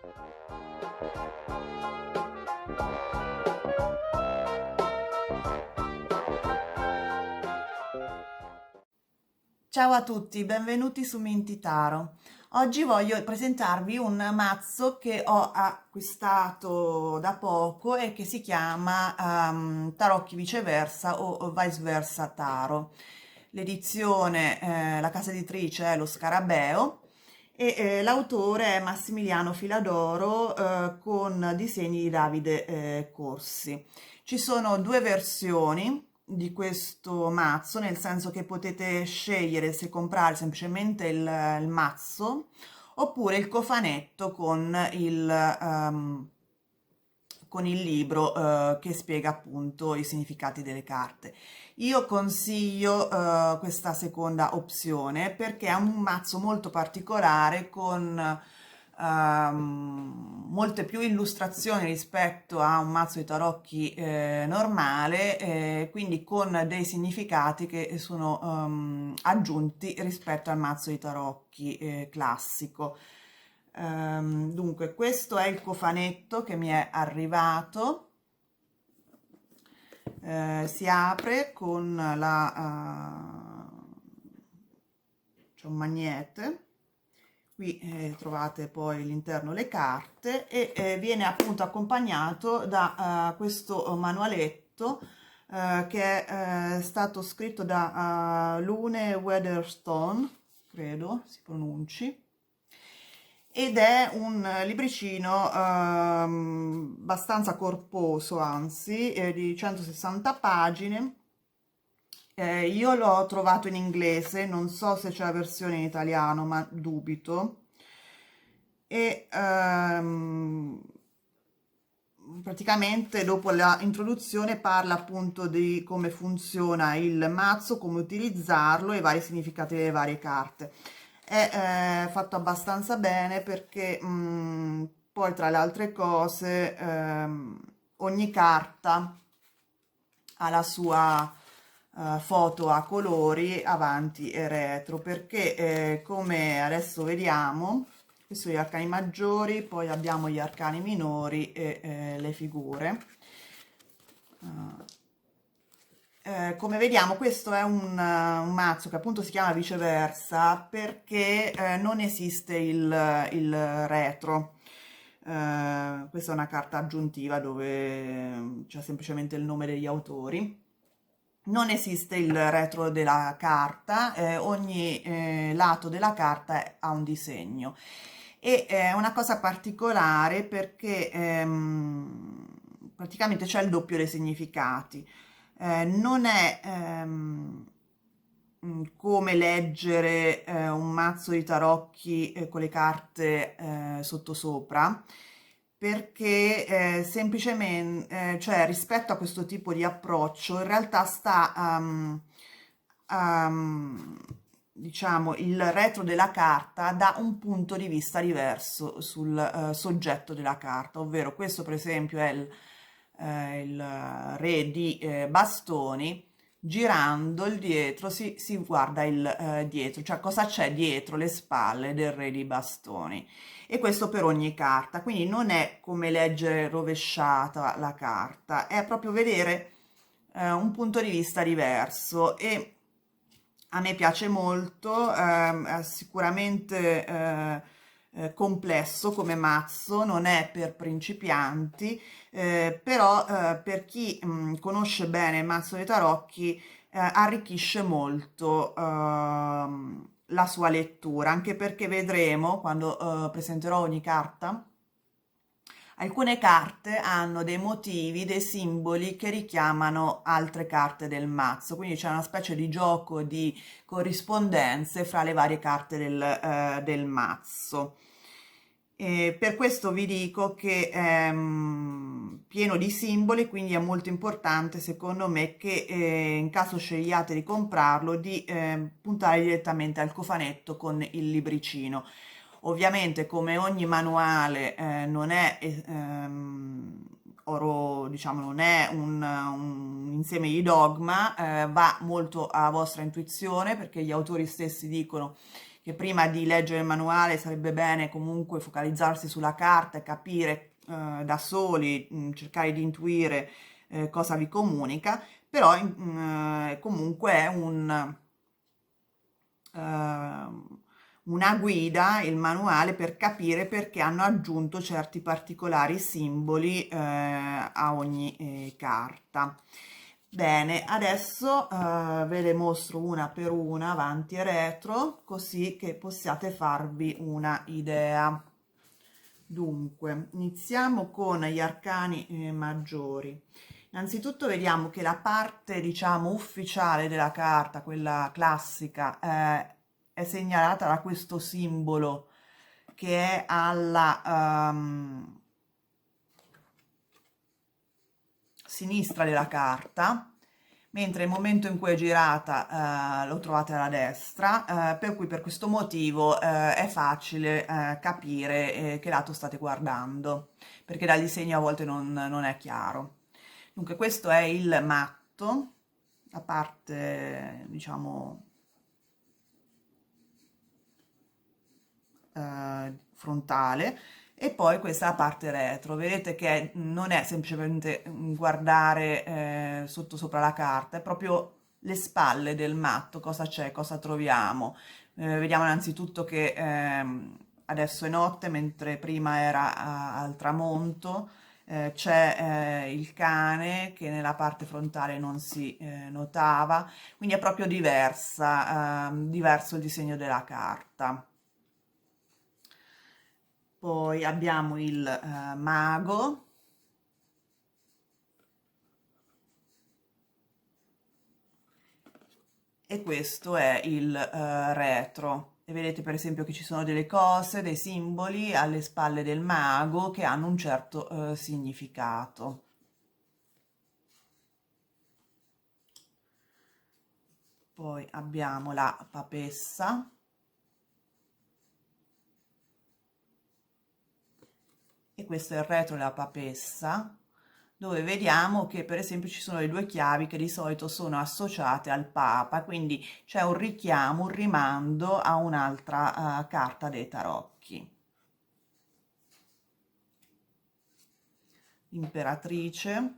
Ciao a tutti, benvenuti su Mintitaro. Oggi voglio presentarvi un mazzo che ho acquistato da poco e che si chiama Tarocchi Viceversa o Vice Versa Taro. L'edizione, la casa editrice è lo Scarabeo e l'autore è Massimiliano Filadoro con disegni di Davide Corsi. Ci sono due versioni di questo mazzo, nel senso che potete scegliere se comprare semplicemente il mazzo oppure il cofanetto con il libro che spiega appunto i significati delle carte. Io consiglio questa seconda opzione perché è un mazzo molto particolare con molte più illustrazioni rispetto a un mazzo di tarocchi normale, quindi con dei significati che sono aggiunti rispetto al mazzo di tarocchi classico. Dunque, questo è il cofanetto che mi è arrivato. Si apre con c'è un magnete. Qui trovate poi all'interno le carte e viene appunto accompagnato da questo manualetto che è stato scritto da Lune Weatherstone, credo si pronunci, ed è un libricino abbastanza corposo, anzi, di 160 pagine. Io l'ho trovato in inglese, non so se c'è la versione in italiano, ma dubito. E praticamente dopo l'introduzione parla appunto di come funziona il mazzo, come utilizzarlo e i vari significati delle varie carte. È fatto abbastanza bene perché poi tra le altre cose ogni carta ha la sua foto a colori avanti e retro, perché come adesso vediamo, questi sono gli arcani maggiori, poi abbiamo gli arcani minori e le figure. Come vediamo, questo è un mazzo che appunto si chiama Viceversa perché non esiste il retro. Questa è una carta aggiuntiva dove c'è semplicemente il nome degli autori. Non esiste il retro della carta, ogni lato della carta ha un disegno. E è una cosa particolare perché praticamente c'è il doppio dei significati. Non è come leggere un mazzo di tarocchi con le carte sottosopra, perché semplicemente, cioè rispetto a questo tipo di approccio, in realtà diciamo, il retro della carta da un punto di vista diverso sul soggetto della carta, ovvero questo per esempio è il re di bastoni. Girando il dietro si guarda il dietro, cioè cosa c'è dietro le spalle del re di bastoni, e questo per ogni carta, quindi non è come leggere rovesciata la carta, è proprio vedere un punto di vista diverso. E a me piace molto, è sicuramente complesso come mazzo, non è per principianti, però per chi conosce bene il mazzo dei tarocchi arricchisce molto la sua lettura, anche perché vedremo quando presenterò ogni carta. Alcune carte hanno dei motivi, dei simboli che richiamano altre carte del mazzo, quindi c'è una specie di gioco di corrispondenze fra le varie carte del mazzo. E per questo vi dico che è pieno di simboli, quindi è molto importante secondo me che in caso scegliate di comprarlo di puntare direttamente al cofanetto con il libricino. Ovviamente, come ogni manuale, non è oro, diciamo, non è un insieme di dogma, va molto a vostra intuizione perché gli autori stessi dicono che che prima di leggere il manuale sarebbe bene comunque focalizzarsi sulla carta e capire da soli, cercare di intuire cosa vi comunica, però comunque è una guida, il manuale, per capire perché hanno aggiunto certi particolari simboli a ogni carta. Bene, adesso ve le mostro una per una, avanti e retro, così che possiate farvi una idea. Dunque, iniziamo con gli arcani maggiori. Innanzitutto vediamo che la parte, diciamo, ufficiale della carta, quella classica, è segnalata da questo simbolo che è alla sinistra della carta, mentre il momento in cui è girata lo trovate alla destra, per cui per questo motivo è facile capire che lato state guardando, perché dal disegno a volte non è chiaro. Dunque questo è il matto, la parte diciamo frontale, e poi questa è la parte retro. Vedete che non è semplicemente guardare sotto sopra la carta, è proprio le spalle del matto, cosa c'è, cosa troviamo. Vediamo innanzitutto che adesso è notte, mentre prima era al tramonto. C'è il cane che nella parte frontale non si notava, quindi è proprio diverso il disegno della carta. Poi abbiamo il mago, e questo è il retro. E vedete per esempio che ci sono delle cose, dei simboli alle spalle del mago che hanno un certo significato. Poi abbiamo la papessa. E questo è il retro della papessa, dove vediamo che per esempio ci sono le due chiavi che di solito sono associate al Papa, quindi c'è un richiamo, un rimando a un'altra carta dei tarocchi. Imperatrice.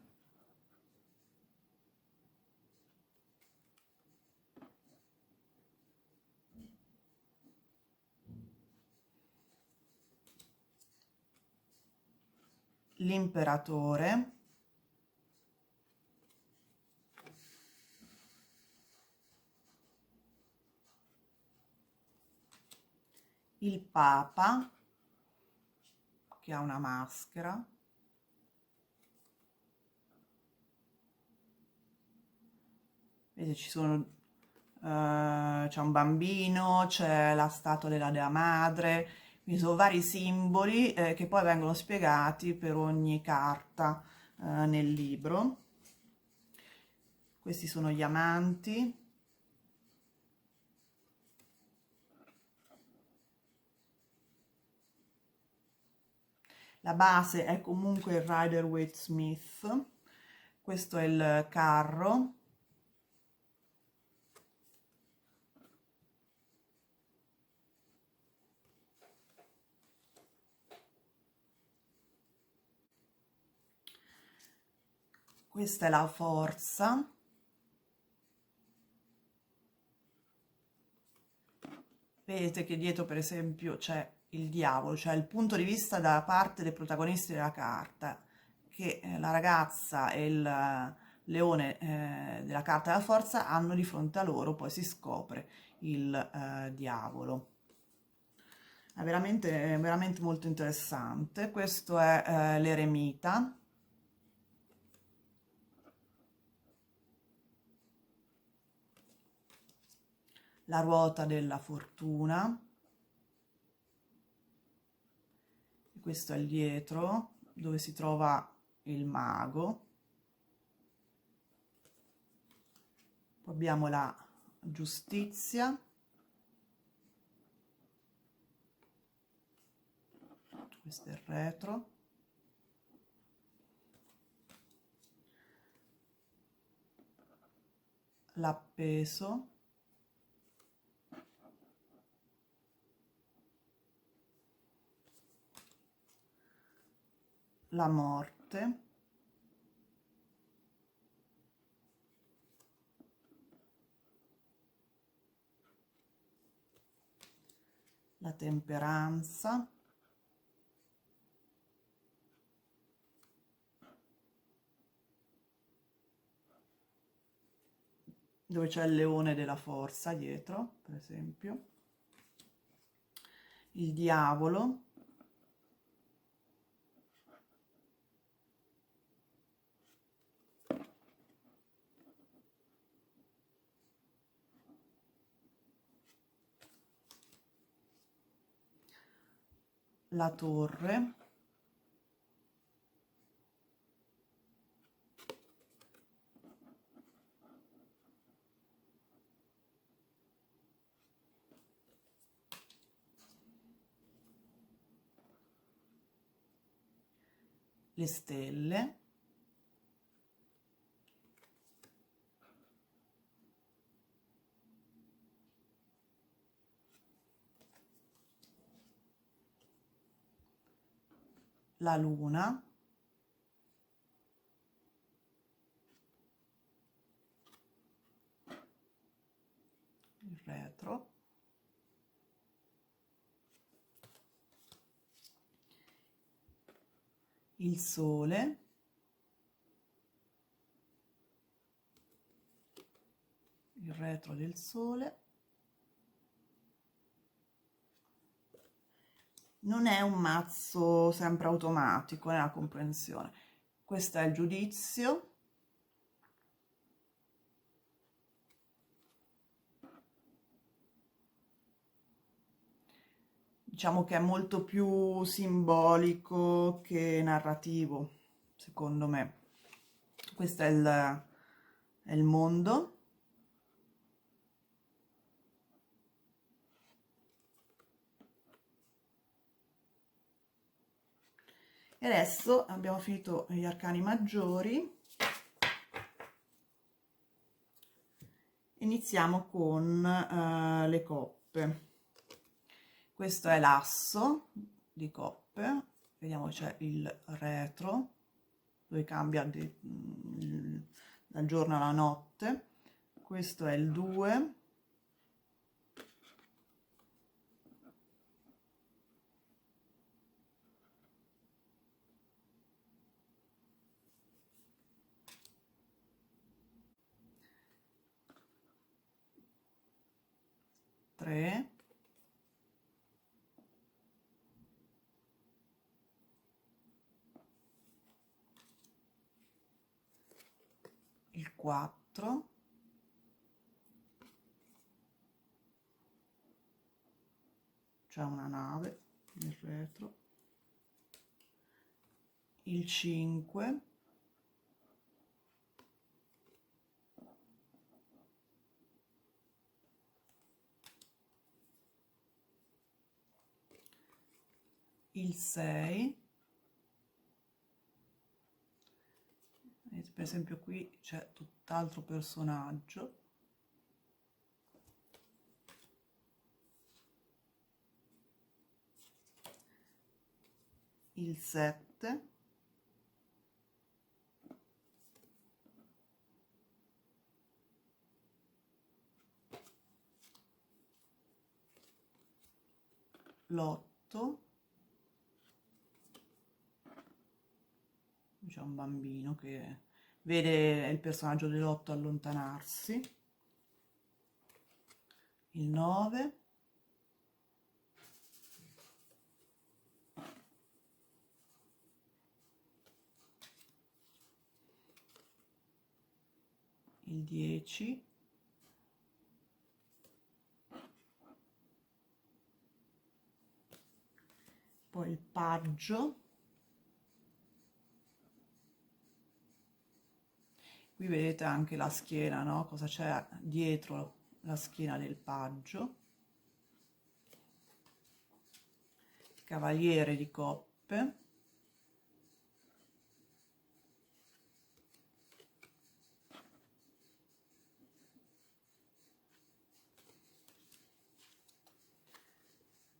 L'imperatore. Il Papa, che ha una maschera. Vedete, c'è un bambino, c'è la statua della Dea Madre, quindi sono vari simboli che poi vengono spiegati per ogni carta nel libro. Questi sono gli amanti. La base è comunque il Rider-Waite-Smith. Questo è il carro. Questa è la forza. Vedete che dietro per esempio c'è il diavolo, cioè il punto di vista da parte dei protagonisti della carta, che la ragazza e il leone della carta della forza hanno di fronte a loro, poi si scopre il diavolo. È veramente molto interessante. Questo è l'eremita. La ruota della fortuna. Questo è il dietro, dove si trova il mago. Poi abbiamo la giustizia. Questo è il retro. L'appeso. la morte, la temperanza, dove c'è il leone della forza dietro, per esempio, il diavolo, la torre, le stelle, la luna, il retro, il sole, il retro del sole. Non è un mazzo sempre automatico nella comprensione. Questo è il giudizio. Diciamo che è molto più simbolico che narrativo, secondo me. Questo è il mondo. E adesso abbiamo finito gli arcani maggiori. Iniziamo con le coppe. Questo è l'asso di coppe. Vediamo, c'è il retro, dove cambia dal giorno alla notte. Questo è il 2. Tre, il 4, c'è una nave nel retro, il 5, il 6, per esempio qui c'è tutt'altro personaggio, il 7, l'8, c'è un bambino che vede il personaggio dell'8 allontanarsi, il 9, il 10, poi il paggio, qui vedete anche la schiena, no? Cosa c'è dietro la schiena del paggio, il cavaliere di coppe,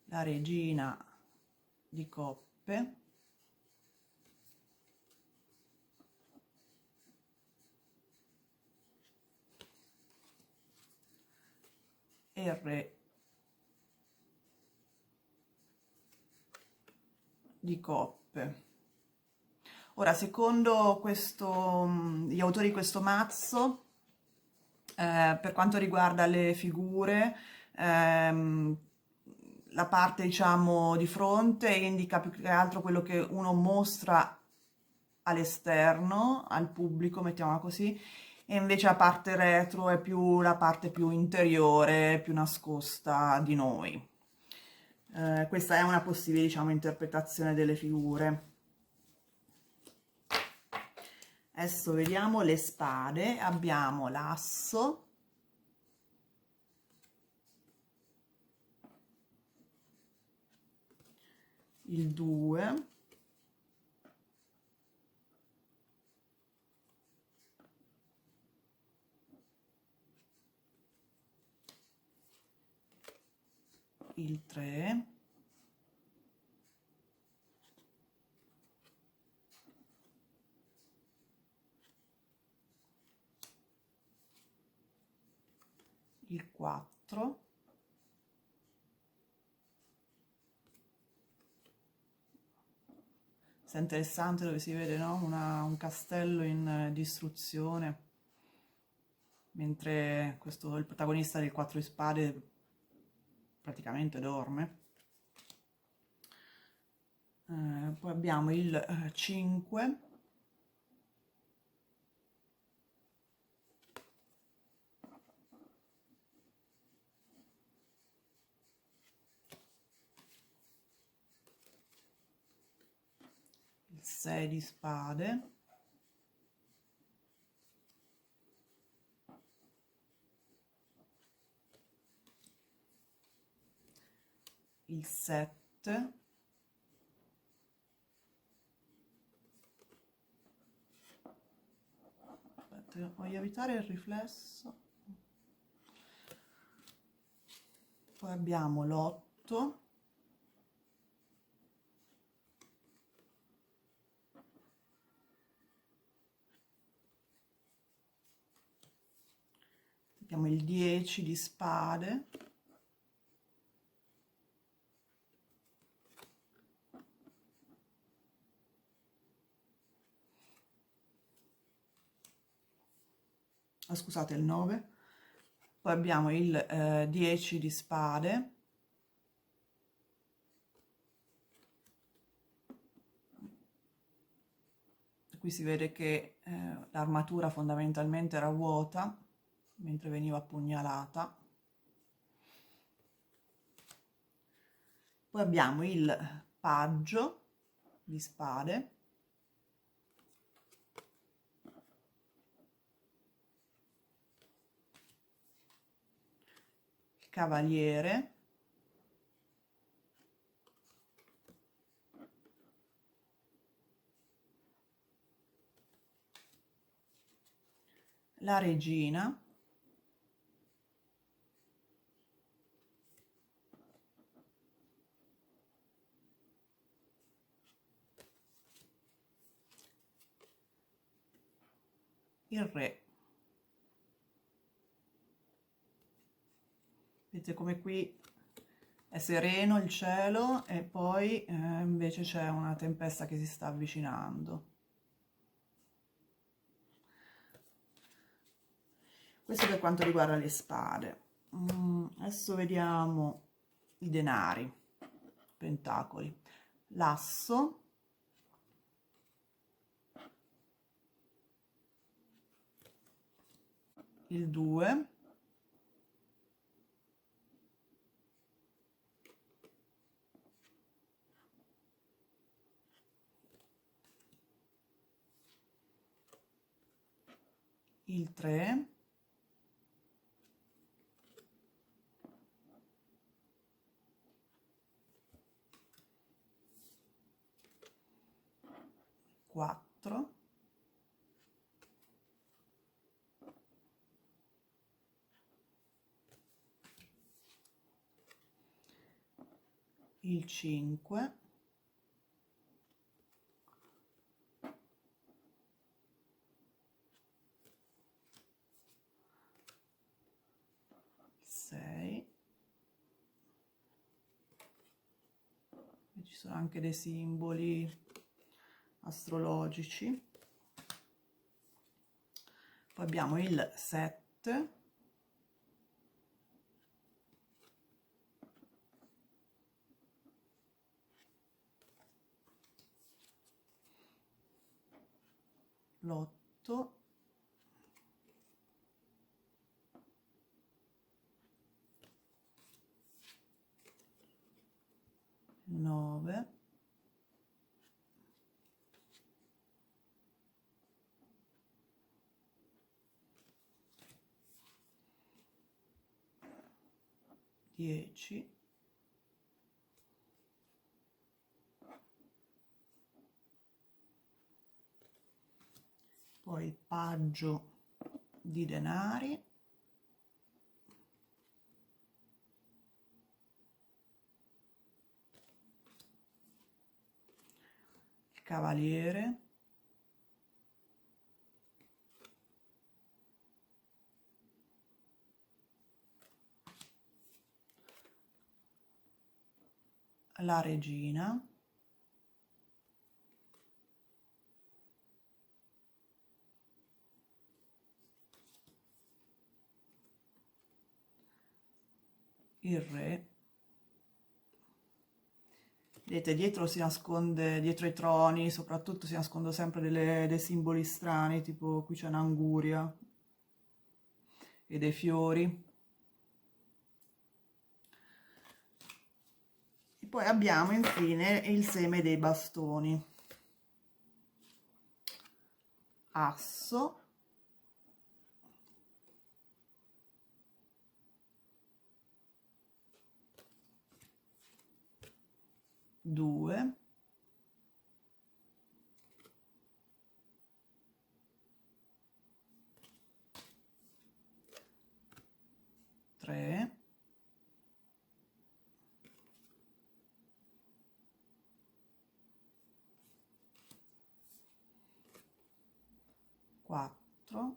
la regina di coppe, e il re di coppe. Ora, secondo gli autori di questo mazzo, per quanto riguarda le figure, ehm, la parte, diciamo, di fronte indica più che altro quello che uno mostra all'esterno, al pubblico, mettiamola così, e invece la parte retro è più la parte più interiore, più nascosta di noi. Questa è una possibile, diciamo, interpretazione delle figure. Adesso vediamo le spade. Abbiamo l'asso, il 2, il 3, il 4, è interessante dove si vede, no? Un castello in distruzione, mentre il protagonista del 4 di spade praticamente dorme. Poi abbiamo il 5, il 6 di spade, il 7, aspetta, voglio evitare il riflesso, poi abbiamo l'8, abbiamo il 10 di spade, scusate, il 9, poi abbiamo il 10 di spade, qui si vede che l'armatura fondamentalmente era vuota mentre veniva pugnalata. Poi abbiamo il paggio di spade, il cavaliere, la regina, il re. Vedete come qui è sereno il cielo e poi invece c'è una tempesta che si sta avvicinando. Questo per quanto riguarda le spade. Adesso vediamo i denari, pentacoli, l'asso, il 2, il 3, il 4, il 5, il 6, ci sono anche dei simboli astrologici. Poi abbiamo il 7, l'8, il 9, dieci, poi il paggio di denari, il cavaliere, la regina, il re. Vedete, dietro si nasconde, dietro i troni, soprattutto si nascondono sempre dei simboli strani, tipo qui c'è un'anguria e dei fiori. E poi abbiamo infine il seme dei bastoni. Asso, due, tre, quattro,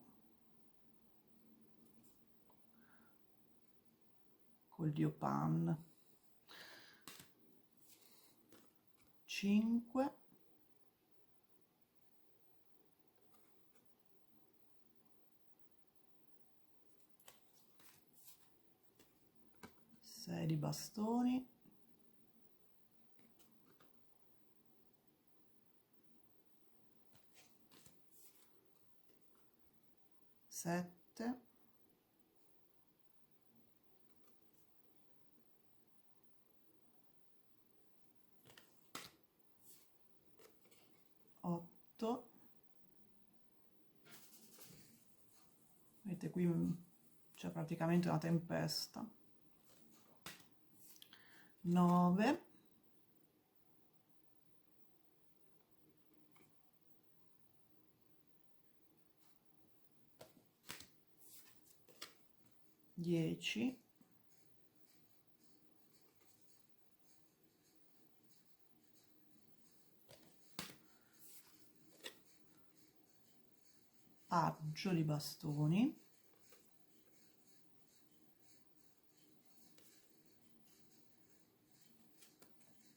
col dio Pan, 5, 6 di bastoni, 7, 8, vedete qui c'è praticamente una tempesta, 9, 10, 'aggio di bastoni,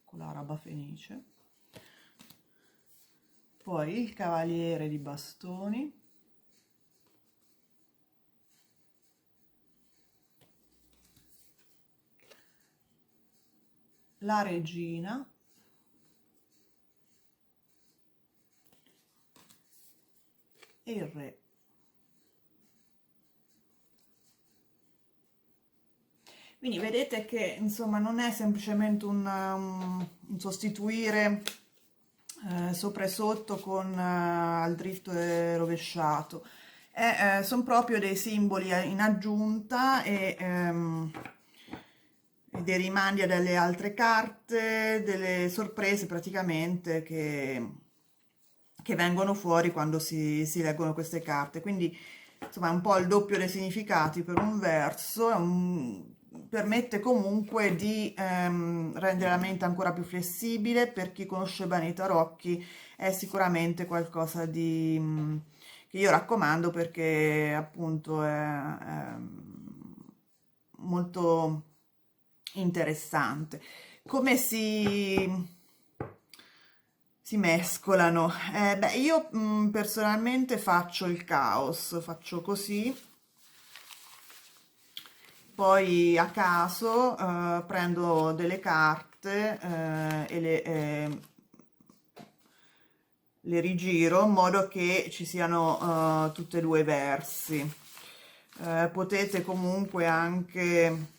con l'araba fenice, poi il cavaliere di bastoni, la regina, e il re. Quindi vedete che insomma non è semplicemente un sostituire sopra e sotto con al dritto e rovesciato, sono proprio dei simboli in aggiunta e dei rimandi a delle altre carte, delle sorprese praticamente che vengono fuori quando si leggono queste carte. Quindi insomma è un po' il doppio dei significati per un verso, permette comunque di rendere la mente ancora più flessibile. Per chi conosce bene i tarocchi è sicuramente qualcosa che io raccomando, perché appunto è molto interessante. Come si mescolano. Beh, io personalmente faccio il caos, faccio così, poi a caso prendo delle carte le rigiro in modo che ci siano tutte e due i versi. Potete comunque anche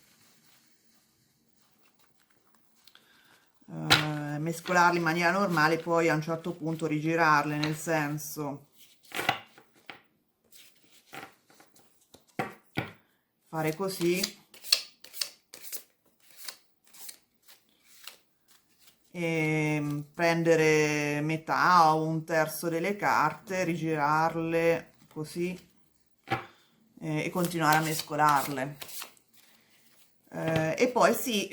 mescolarle in maniera normale, poi a un certo punto rigirarle, nel senso fare così e prendere metà o un terzo delle carte, rigirarle così e continuare a mescolarle. E poi si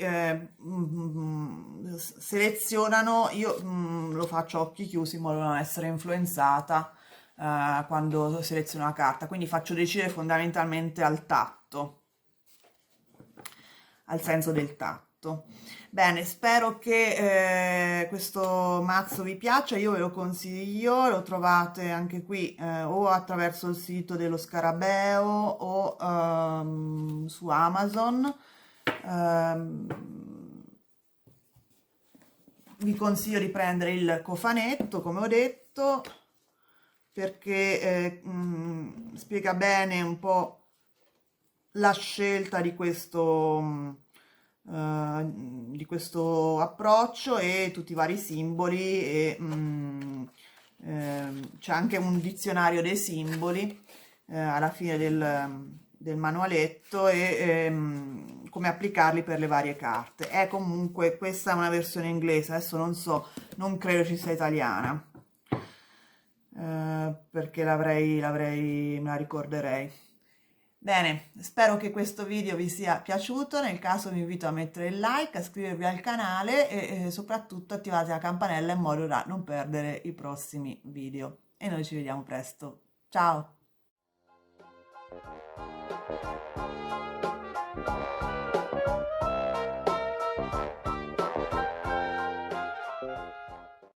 selezionano, io lo faccio a occhi chiusi in modo da non essere influenzata quando seleziono la carta, quindi faccio decidere fondamentalmente al tatto, al senso del tatto. Bene, spero che questo mazzo vi piaccia, io ve lo consiglio, lo trovate anche qui o attraverso il sito dello Scarabeo o su Amazon. Ehm, Vi consiglio di prendere il cofanetto, come ho detto, perché spiega bene un po' la scelta di questo approccio e tutti i vari simboli e c'è anche un dizionario dei simboli alla fine del manualetto e come applicarli per le varie carte. È comunque, questa è una versione inglese, adesso non so, non credo ci sia italiana, perché me la ricorderei. Bene, spero che questo video vi sia piaciuto, nel caso vi invito a mettere il like, a iscrivervi al canale e soprattutto attivate la campanella in modo da non perdere i prossimi video. E noi ci vediamo presto. Ciao!